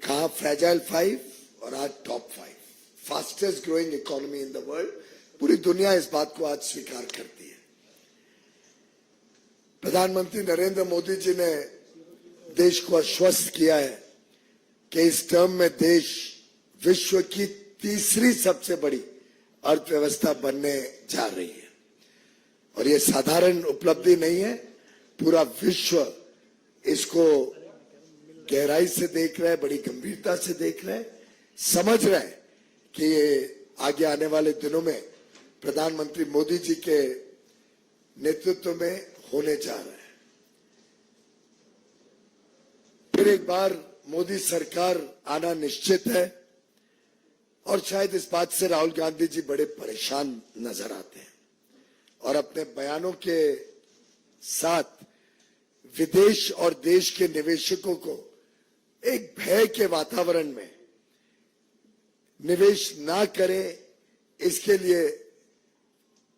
कहा फ्रेजाइल 5 और आज top 5 fastest growing economy in the world. पूरी दुनिया इस बात को आज स्वीकार करती है। प्रधानमंत्री नरेंद्र मोदी जी ने देश को आश्वस्त किया है कि इस टर्म में देश विश्व की तीसरी सबसे बड़ी अर्थव्यवस्था बनने जा रही है। और ये साधारण उपलब्धि नहीं है, पूरा विश्व इसको गहराई से देख रहा है, बड़ी गंभीरता से देख रहा है, समझ रहा है कि ये आगे आने वाले दिनों में प्रधानमंत्री मोदी जी के नेतृत्व में होने जा रहा है। फिर एक बार मोदी सरकार आना निश्चित है और शायद इस बात से राहुल गांधी जी बड़े परेशान नजर आते हैं और अपने बयानों के साथ विदेश और देश के निवेशकों को एक भय के वातावरण में निवेश ना करें, इसके लिए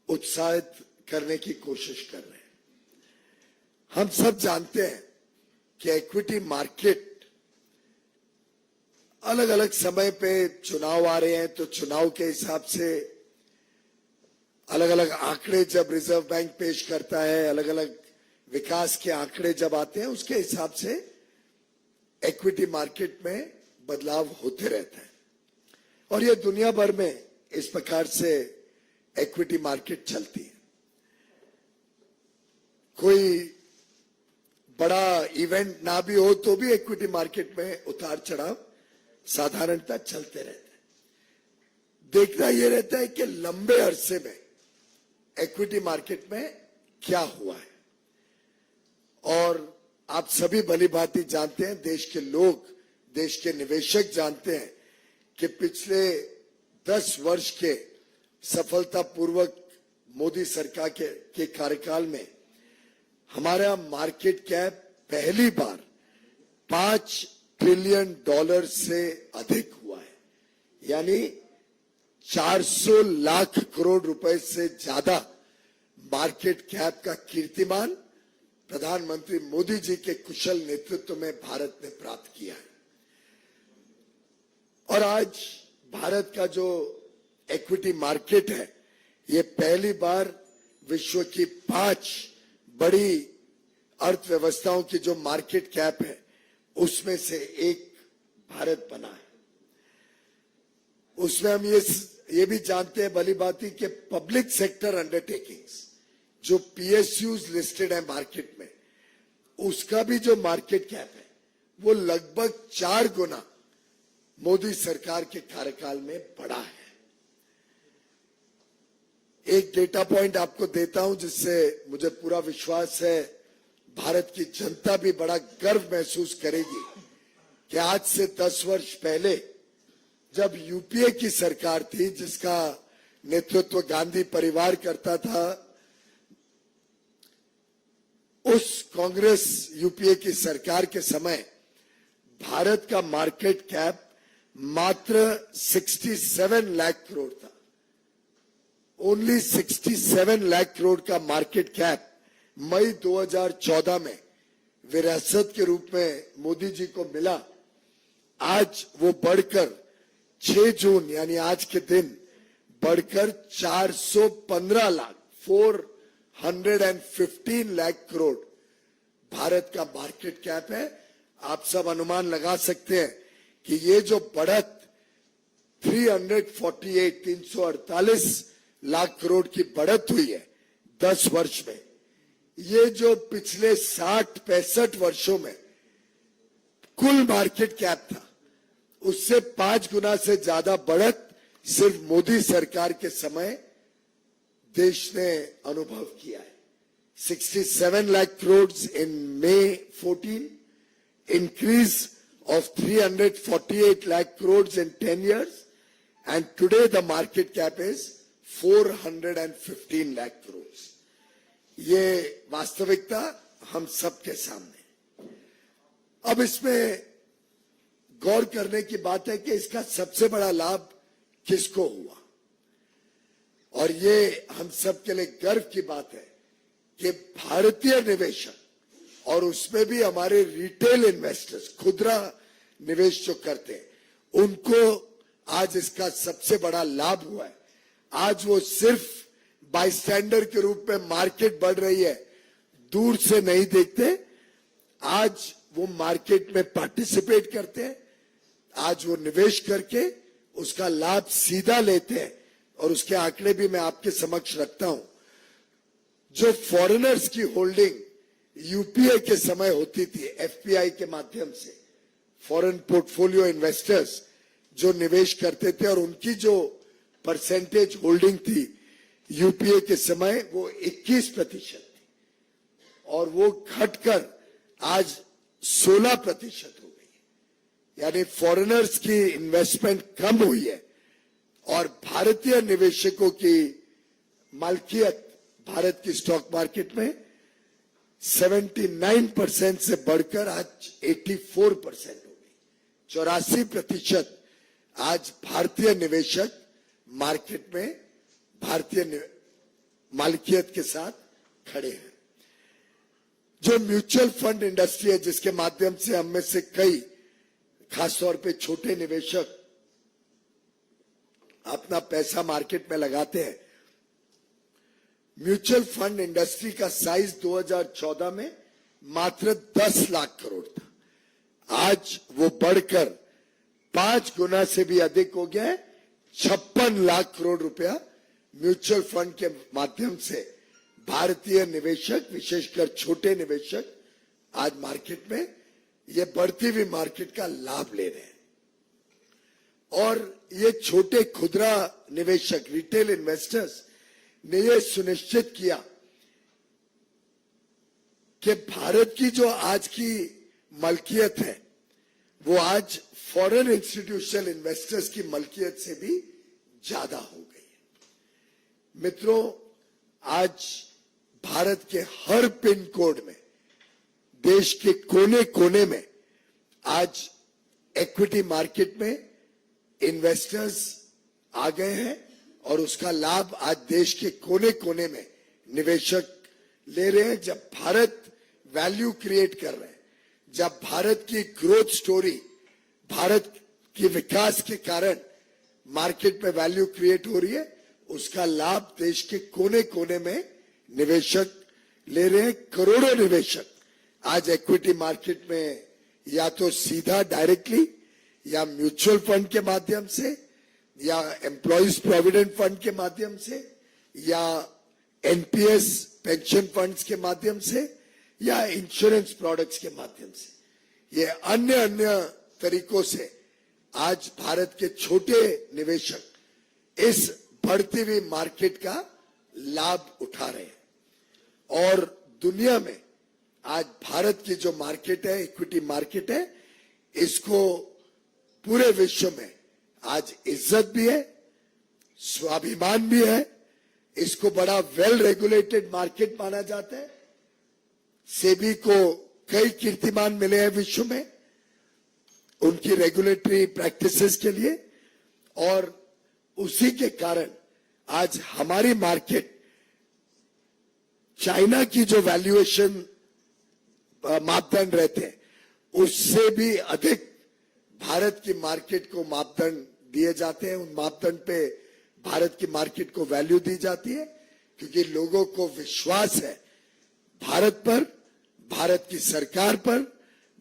उत्साहित करने की कोशिश कर रहे हैं। हम सब जानते हैं कि इक्विटी मार्केट अलग अलग समय पे चुनाव आ रहे हैं, तो चुनाव के हिसाब से अलग अलग आंकड़े जब रिजर्व बैंक पेश करता है, अलग अलग विकास के आंकड़े जब आते हैं, उसके हिसाब से इक्विटी मार्केट में बदलाव होते रहता है। और ये दुनिया भर में इस प्रकार से इक्विटी मार्केट चलती है। कोई बड़ा इवेंट ना भी हो तो भी इक्विटी मार्केट में उतार चढ़ाव साधारणतः चलते रहते हैं। देखना यह रहता है कि लंबे अरसे में इक्विटी मार्केट में क्या हुआ है। और आप सभी भली भांति जानते हैं, देश के लोग, देश के निवेशक जानते हैं कि पिछले 10 वर्ष के सफलतापूर्वक मोदी सरकार के कार्यकाल में हमारा मार्केट कैप पहली बार $5 ट्रिलियन से अधिक हुआ है। यानी 400 लाख करोड़ रुपए से ज्यादा मार्केट कैप का कीर्तिमान प्रधानमंत्री मोदी जी के कुशल नेतृत्व में भारत ने प्राप्त किया है। और आज भारत का जो इक्विटी मार्केट है, ये पहली बार विश्व की 5 बड़ी अर्थव्यवस्थाओं की जो मार्केट कैप है उसमें से एक भारत बना है। उसमें हम ये भी जानते हैं भली भांति कि पब्लिक सेक्टर अंडरटेकिंग्स जो PSUs लिस्टेड है मार्केट में, उसका भी जो मार्केट कैप है वो लगभग 4 गुना मोदी सरकार के कार्यकाल में बढ़ा है। एक डेटा पॉइंट आपको देता हूं जिससे मुझे पूरा विश्वास है भारत की जनता भी बड़ा गर्व महसूस करेगी कि आज से 10 वर्ष पहले जब यूपीए की सरकार थी, जिसका नेतृत्व गांधी परिवार करता था, उस कांग्रेस यूपीए की सरकार के समय भारत का मार्केट कैप मात्र 67 लाख करोड़ था। ओनली 67 लाख करोड़ का मार्केट कैप मई 2014 में विरासत के रूप में मोदी जी को मिला। आज वो बढ़कर 6 जून यानी आज के दिन बढ़कर 415 लाख 415 लाख करोड़ भारत का मार्केट कैप है। आप सब अनुमान लगा सकते हैं कि ये जो बढ़त 348 लाख करोड़ की बढ़त हुई है 10 वर्ष में, ये जो पिछले 60-65 वर्षों में कुल मार्केट कैप था उससे 5 गुना से ज्यादा बढ़त सिर्फ मोदी सरकार के समय देश ने अनुभव किया है। 67 लाख करोड़ इन May 14, increase of 348 lakh crores in 10 years, and today the market cap is 415 lakh crores. ये वास्तविकता हम सबके सामने। अब इसमें गौर करने की बात है कि इसका सबसे बड़ा लाभ किसको हुआ, और ये हम सबके लिए गर्व की बात है कि भारतीय निवेशक और उसमें भी हमारे रिटेल इन्वेस्टर्स, खुदरा निवेश जो करते हैं उनको आज इसका सबसे बड़ा लाभ हुआ है। आज वो सिर्फ बाईस्टैंडर के रूप में मार्केट बढ़ रही है दूर से नहीं देखते, आज वो मार्केट में पार्टिसिपेट करते हैं, आज वो निवेश करके उसका लाभ सीधा लेते हैं। और उसके आंकड़े भी मैं आपके समक्ष रखता हूं। जो फॉरेनर्स की होल्डिंग यूपीए के समय होती थी एफपीआई के माध्यम से, फॉरेन पोर्टफोलियो इन्वेस्टर्स जो निवेश करते थे और उनकी जो परसेंटेज होल्डिंग थी यूपीए के समय वो 21% थी और वो घटकर आज 16% हो गई। यानी फॉरेनर्स की इन्वेस्टमेंट कम हुई है और भारतीय निवेशकों की मालकियत भारत की स्टॉक मार्केट में 79% से बढ़कर आज 84% हो गई। 84% आज भारतीय निवेशक मार्केट में भारतीय मालिकियत के साथ खड़े हैं। जो म्यूचुअल फंड इंडस्ट्री है जिसके माध्यम से हम में से कई खासतौर पे छोटे निवेशक अपना पैसा मार्केट में लगाते हैं, म्यूचुअल फंड इंडस्ट्री का साइज 2014 में मात्र 10 लाख करोड़ था। आज वो बढ़कर 5 गुना से भी अधिक हो गया है। 56 लाख करोड़ रुपया म्यूचुअल फंड के माध्यम से भारतीय निवेशक, विशेषकर छोटे निवेशक, आज मार्केट में ये बढ़ती हुई मार्केट का लाभ ले रहे हैं। और ये छोटे खुदरा निवेशक, रिटेल इन्वेस्टर्स ने ये सुनिश्चित किया कि भारत की जो आज की मलकियत है वो आज फॉरेन इंस्टीट्यूशनल इन्वेस्टर्स की मलकियत से भी ज्यादा हो गई है। मित्रों, आज भारत के हर पिन कोड में, देश के कोने कोने में आज इक्विटी मार्केट में इन्वेस्टर्स आ गए हैं और उसका लाभ आज देश के कोने कोने में निवेशक ले रहे हैं। जब भारत वैल्यू क्रिएट कर रहे हैं, जब भारत की ग्रोथ स्टोरी, भारत के विकास के कारण मार्केट में वैल्यू क्रिएट हो रही है, उसका लाभ देश के कोने कोने में निवेशक ले रहे हैं। करोड़ों निवेशक आज इक्विटी मार्केट में या तो सीधा डायरेक्टली या म्यूचुअल फंड के माध्यम से या एम्प्लॉइज प्रोविडेंट फंड के माध्यम से या एनपीएस पेंशन फंड्स के माध्यम से या इंश्योरेंस प्रोडक्ट्स के माध्यम से, ये अन्य तरीकों से आज भारत के छोटे निवेशक इस बढ़ती हुई मार्केट का लाभ उठा रहे हैं। और दुनिया में आज भारत की जो मार्केट है, इक्विटी मार्केट है, इसको पूरे विश्व में आज इज्जत भी है, स्वाभिमान भी है। इसको बड़ा वेल रेगुलेटेड मार्केट माना जाता है। सेबी को कई कीर्तिमान मिले हैं विश्व में उनकी रेगुलेटरी प्रैक्टिसेस के लिए, और उसी के कारण आज हमारी मार्केट चाइना की जो वैल्यूएशन मापदंड रहते हैं उससे भी अधिक भारत की मार्केट को मापदंड दिए जाते हैं। उन मापदंड पे भारत की मार्केट को वैल्यू दी जाती है क्योंकि लोगों को विश्वास है भारत पर, भारत की सरकार पर,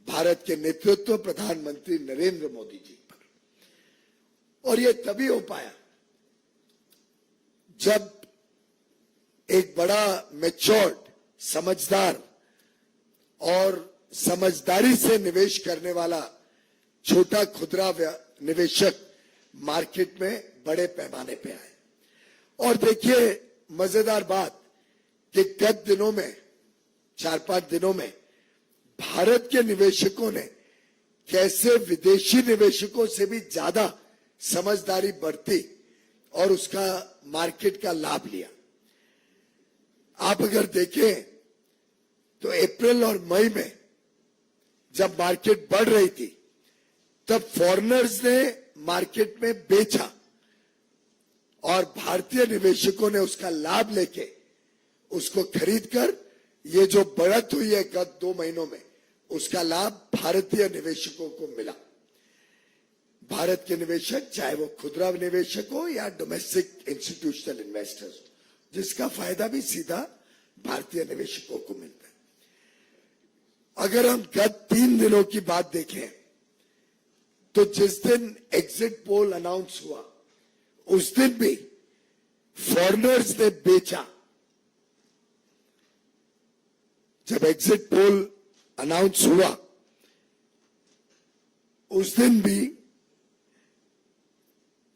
भारत के नेतृत्व प्रधानमंत्री नरेंद्र मोदी जी पर। और ये तभी हो पाया जब एक बड़ा मैच्योर्ड, समझदार और समझदारी से निवेश करने वाला छोटा खुदरा निवेशक मार्केट में बड़े पैमाने पे आए। और देखिए मजेदार बात कि गत दिनों में, 4-5 दिनों में भारत के निवेशकों ने कैसे विदेशी निवेशकों से भी ज्यादा समझदारी बरती और उसका मार्केट का लाभ लिया। आप अगर देखें तो अप्रैल और मई में जब मार्केट बढ़ रही थी तब फॉरेनर्स ने मार्केट में बेचा और भारतीय निवेशकों ने उसका लाभ लेके उसको खरीदकर ये जो बढ़त हुई है गत 2 महीनों में उसका लाभ भारतीय निवेशकों को मिला। भारत के निवेशक, चाहे वो खुदरा निवेशक हो या डोमेस्टिक इंस्टीट्यूशनल इन्वेस्टर्स, जिसका फायदा भी सीधा भारतीय निवेशकों को मिलता है। अगर हम गत 3 दिनों की बात देखें तो जिस दिन एग्जिट पोल अनाउंस हुआ उस दिन भी फॉरेनर्स ने बेचा। जब एग्जिट पोल अनाउंस हुआ उस दिन भी,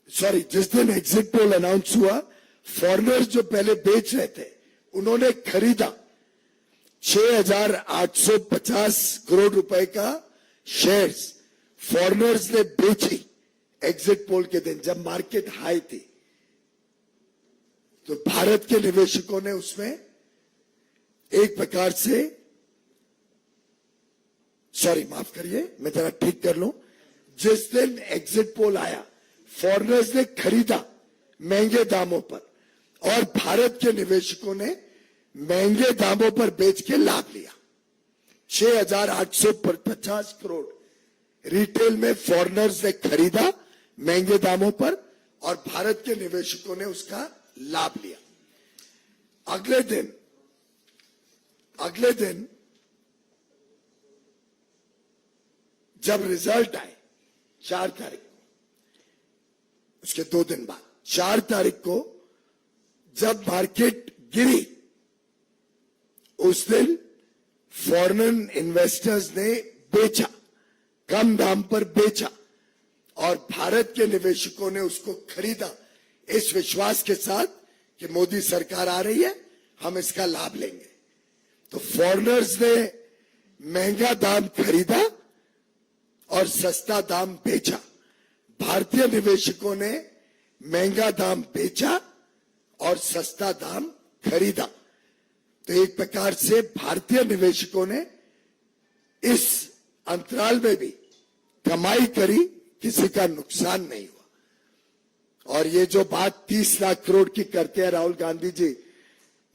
जिस दिन एग्जिट पोल अनाउंस हुआ, फॉरेनर्स जो पहले बेच रहे थे उन्होंने खरीदा 6,850 करोड़ रुपए का शेयर्स फॉरेनर्स ने बेची एग्जिट पोल के दिन, जब मार्केट हाई थी। तो भारत के निवेशकों ने उसमें एक प्रकार से, माफ करिए मैं जरा ठीक कर लूं, जिस दिन एग्जिट पोल आया फॉरेनर्स ने खरीदा महंगे दामों पर और भारत के निवेशकों ने महंगे दामों पर बेच के लाभ लिया। 6,850 करोड़ रिटेल में फॉरेनर्स ने खरीदा महंगे दामों पर और भारत के निवेशकों ने उसका लाभ लिया। अगले दिन जब रिजल्ट आए 4 तारीख को, उसके 2 दिन बाद 4 तारीख को जब मार्केट गिरी, उस दिन फॉरेन इन्वेस्टर्स ने बेचा, कम दाम पर बेचा और भारत के निवेशकों ने उसको खरीदा इस विश्वास के साथ कि मोदी सरकार आ रही है, हम इसका लाभ लेंगे। तो फॉरेनर्स ने महंगा दाम खरीदा और सस्ता दाम बेचा, भारतीय निवेशकों ने महंगा दाम बेचा और सस्ता दाम खरीदा। तो एक प्रकार से भारतीय निवेशकों ने इस अंतराल में भी कमाई करी, किसी का नुकसान नहीं हुआ। और ये जो बात 30 लाख करोड़ की करते हैं राहुल गांधी जी,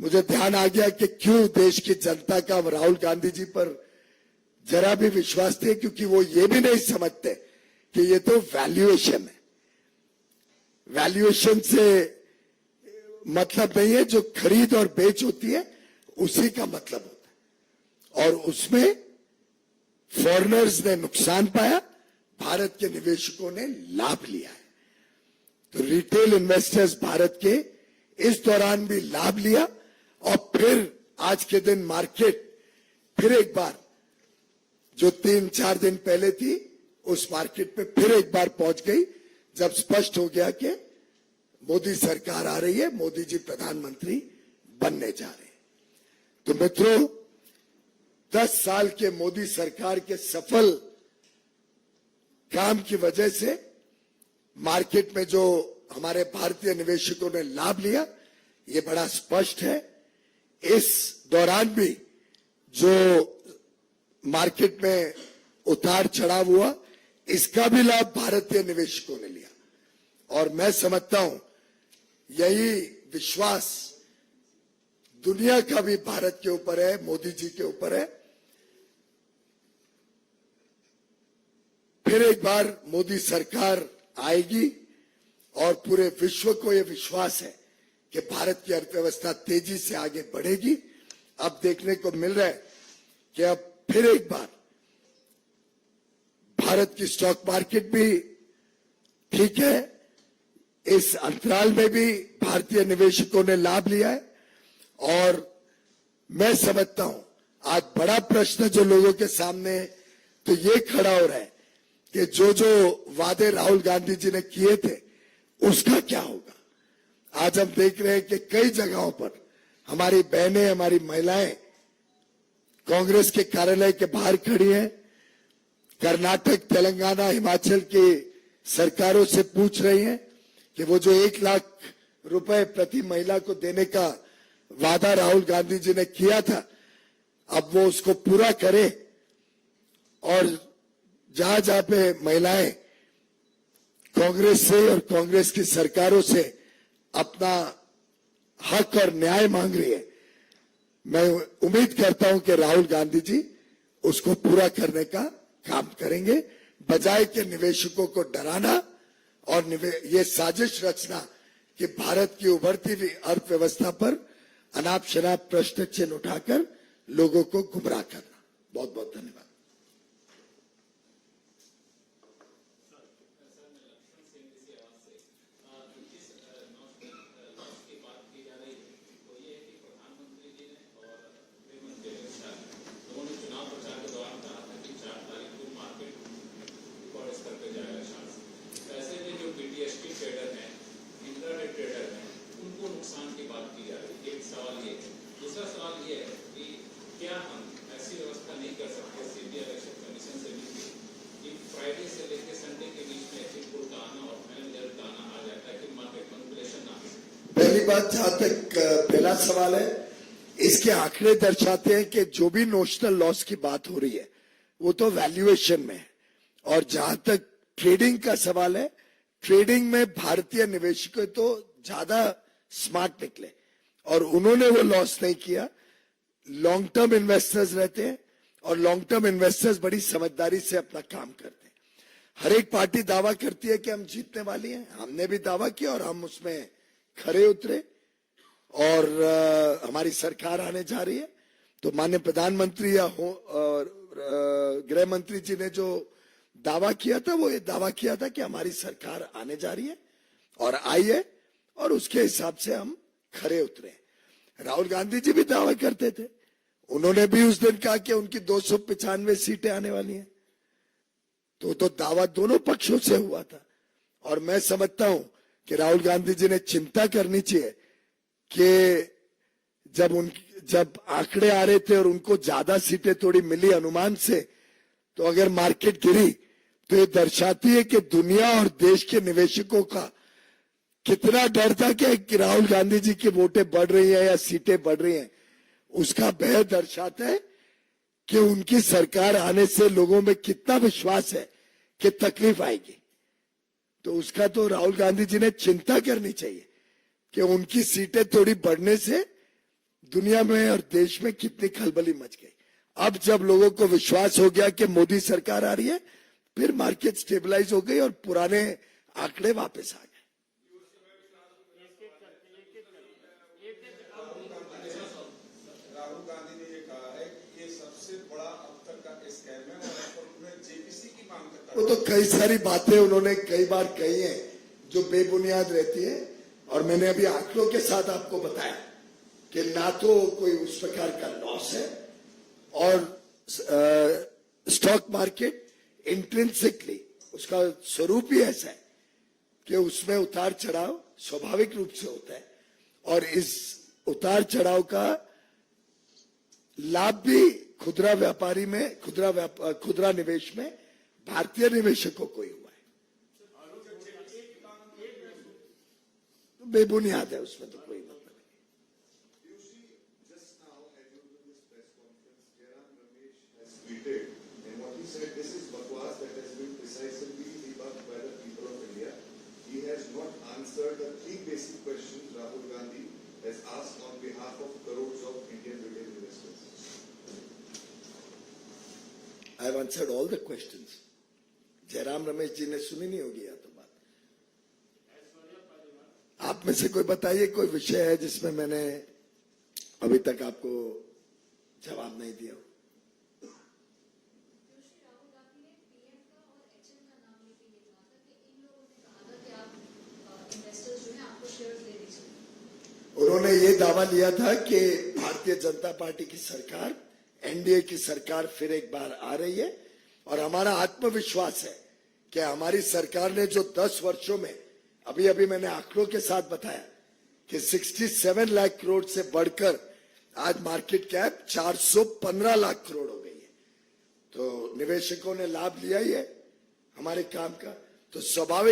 मुझे ध्यान आ गया कि क्यों देश की जनता का राहुल गांधी जी पर जरा भी विश्वास नहीं, क्योंकि वो ये भी नहीं समझते कि ये तो वैल्यूएशन है। वैल्यूएशन से मतलब नहीं है, जो खरीद और बेच होती है उसी का मतलब होता है। और उसमें फॉरेनर्स ने नुकसान पाया, भारत के निवेशकों ने लाभ लिया है। तो रिटेल इन्वेस्टर्स भारत के इस दौरान भी लाभ लिया और फिर आज के दिन मार्केट फिर एक बार, जो 3-4 दिन पहले थी, उस मार्केट पे फिर एक बार पहुंच गई, जब स्पष्ट हो गया कि मोदी सरकार आ रही है, मोदी जी प्रधानमंत्री बनने जा रहे हैं। तो मित्रों, 10 साल के मोदी सरकार के सफल काम की वजह से मार्केट में जो हमारे भारतीय निवेशकों ने लाभ लिया, ये बड़ा स्पष्ट है। इस दौरान भी जो मार्केट में उतार चढ़ाव हुआ, इसका भी लाभ भारतीय निवेशकों ने लिया। और मैं समझता हूं यही विश्वास दुनिया का भी भारत के ऊपर है, मोदी जी के ऊपर है। फिर एक बार मोदी सरकार आएगी और पूरे विश्व को यह विश्वास है कि भारत की अर्थव्यवस्था तेजी से आगे बढ़ेगी। अब देखने को मिल रहा है कि अब फिर एक बार भारत की स्टॉक मार्केट भी ठीक है, इस अंतराल में भी भारतीय निवेशकों ने लाभ लिया है। और मैं समझता हूं आज बड़ा प्रश्न जो लोगों के सामने है, तो ये खड़ा हो रहा है कि जो जो वादे राहुल गांधी जी ने किए थे उसका क्या होगा। आज हम देख रहे हैं कि कई जगहों पर हमारी बहनें, हमारी महिलाएं कांग्रेस के कार्यालय के बाहर खड़ी हैं, कर्नाटक, तेलंगाना, हिमाचल की सरकारों से पूछ रही हैं कि वो जो 1 लाख रुपए प्रति महिला को देने का वादा राहुल गांधी जी ने किया था, अब वो उसको पूरा करे। और जहां जहां पे महिलाएं कांग्रेस से और कांग्रेस की सरकारों से अपना हक और न्याय मांग रही है, मैं उम्मीद करता हूं कि राहुल गांधी जी उसको पूरा करने का काम करेंगे। बजाय के निवेशकों को डराना और ये साजिश रचना कि भारत की उभरती हुई अर्थव्यवस्था पर अनाप शनाप प्रश्न चिन्ह उठाकर लोगों को गुमराह करना। बहुत बहुत धन्यवाद। नुकसान की बात की जा रही है। एक सवाल ये है। दूसरा सवाल ये है कि क्या हम ऐसी व्यवस्था नहीं कर सकते सीबीआई इलेक्शन कमीशन से मिलकर कि फ्राइडे से लेकर संडे के बीच में रिपोर्ट का आना और फाइनल रिजल्ट का आना आ जाता है कि मार्केट मैनिपुलेशन ना हो। पहली बात, जहां तक पहला सवाल है, इसके आंकड़े दर्शाते हैं कि जो भी नोशनल लॉस की बात हो रही है वो तो वैल्यूएशन में है। और जहां तक ट्रेडिंग का सवाल है, ट्रेडिंग में भारतीय निवेशक तो ज्यादा स्मार्ट निकले और उन्होंने वो लॉस नहीं किया। लॉन्ग टर्म इन्वेस्टर्स रहते हैं और लॉन्ग टर्म इन्वेस्टर्स बड़ी समझदारी से अपना काम करते हैं। हर एक पार्टी दावा करती है कि हम जीतने वाली हैं। हमने भी दावा किया और हम उसमें खरे उतरे और हमारी सरकार आने जा रही है। तो माननीय प्रधानमंत्री या गृह मंत्री जी ने जो दावा किया था वो ये दावा किया था कि हमारी सरकार आने जा रही है और आई है और उसके हिसाब से हम खरे उतरे। राहुल गांधी जी भी दावा करते थे, उन्होंने भी उस दिन कहा कि उनकी 295 सीटें आने वाली हैं। तो दावा दोनों पक्षों से हुआ था और मैं समझता हूं कि राहुल गांधी जी ने चिंता करनी चाहिए कि जब आंकड़े आ रहे थे और उनको ज्यादा सीटें थोड़ी मिली अनुमान से, तो अगर मार्केट गिरी तो ये दर्शाती है कि दुनिया और देश के निवेशकों का कितना डर था कि राहुल गांधी जी की वोटें बढ़ रही हैं या सीटें बढ़ रही हैं। उसका भय दर्शाता है कि उनकी सरकार आने से लोगों में कितना विश्वास है कि तकलीफ आएगी। तो उसका तो राहुल गांधी जी ने चिंता करनी चाहिए कि उनकी सीटें थोड़ी बढ़ने से दुनिया में और देश में कितनी खलबली मच गई। अब जब लोगों को विश्वास हो गया कि मोदी सरकार आ रही है, फिर मार्केट स्टेबलाइज हो गई और पुराने आंकड़े वापस आ गए। राहुल गांधी ने ये कहा है कि ये सबसे बड़ा अब तक का स्कैम है और उन्हें जेपीसी की मांग करता है। वो तो कई सारी बातें उन्होंने कई बार कही हैं जो बेबुनियाद रहती है और मैंने अभी आंकड़ों के साथ आपको बताया कि ना तो कोई उस प्रकार का लॉस है और स्टॉक मार्केट इंट्रिंसिकली उसका स्वरूप ही ऐसा है कि उसमें उतार चढ़ाव स्वाभाविक रूप से होता है और इस उतार चढ़ाव का लाभ भी खुदरा व्यापारी में खुदरा निवेश में भारतीय निवेशकों को ही हुआ है। तो बेबुनियाद है, उसमें तो कोई मतलब नहीं। He has not answered the three basic questions Rahul Gandhi has asked on behalf of crores of Indian retail investors. I have answered all the questions. Jairam Ramesh ji ने सुनी नहीं होगी या तो बात। आप में से कोई बताइए कोई विषय है जिसमें मैंने अभी तक आपको जवाब नहीं दिया हो। उन्होंने ये दावा लिया था कि भारतीय जनता पार्टी की सरकार, एनडीए की सरकार फिर एक बार आ रही है और हमारा आत्मविश्वास है कि हमारी सरकार ने जो 10 वर्षों में अभी मैंने आंकड़ों के साथ बताया कि 67 लाख करोड़ से बढ़कर आज मार्केट कैप 415 लाख करोड़ हो गई है। तो निवेशकों ने लाभ लिया ही है हमारे काम का, तो स्वाभाविक